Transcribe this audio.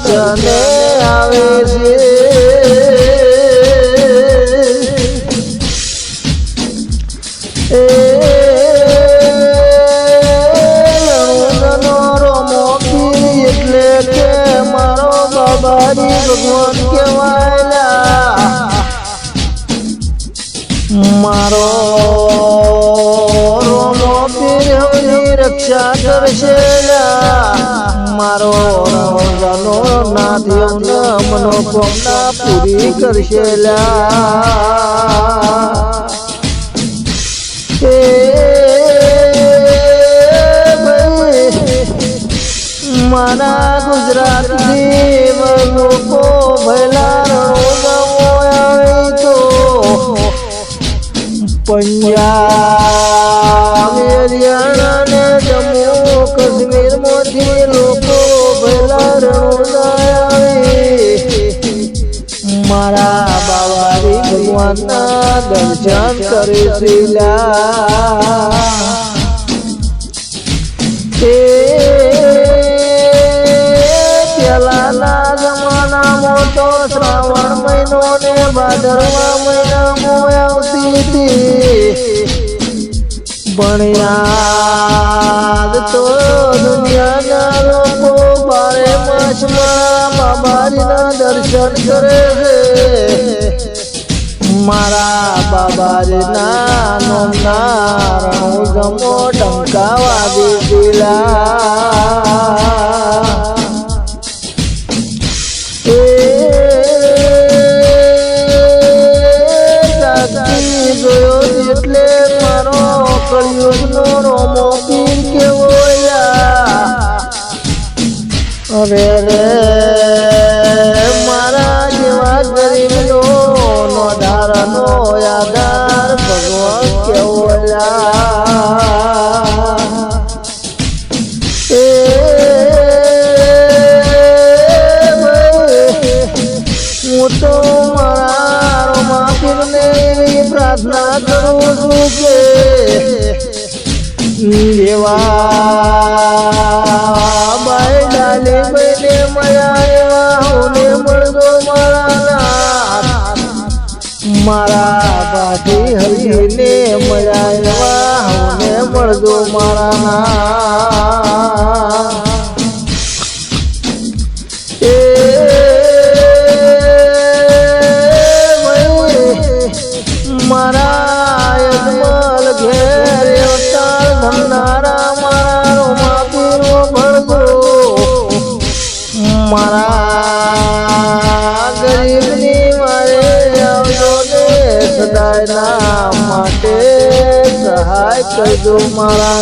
દર્શને આવે છે એટલે કે મારો બાબાજી ભગવાન કહેવાયેલા મારો રોમો પીરની રક્ષા કરશે મારો રામનો નાથયોના મનોકામના પૂરી કરશે મારા ગુજરાતની લોકો ભયલા રણો તો પંજાબ હરિયાણા ને જમ્મુ કાશ્મીર માંથી લોકો ભયલા રણો મારા બાબાજી ભગવાનના દર્શન કરે છે પહેલાના જમાનામાં તો શ્રાવણ મહિનો ને ભાદરવા મહિનામાં આવતી હતી પણ યાદ તો દુનિયાના લોકો બારે માસમાં બાબાજીના દર્શન કરે છે મારા બાબાજીના નોમના રણો ડંકા વાગી દીલા એટલે મારો કળિયુગનો રોમો પીર કેવો અરે રે મારા જેવા ગરીબનો નોધારનો યાદાર ભગવાન કેવો હું તો મારા રોમા પીરને એવી પ્રાર્થના કરું છું કે દેવા બાઈ ડાલી બને મળ્યા એવા હોને મળતો મારા બાજી હરીને મળ્યા એવા હોને મળતો મારા યજમાલ ઘેર અવતાર ધમનારા મારા રોમા પીરો ભળજો મારા ગરીબની મારે આવજો ને સદાયના માટે સહાય કરજો મારા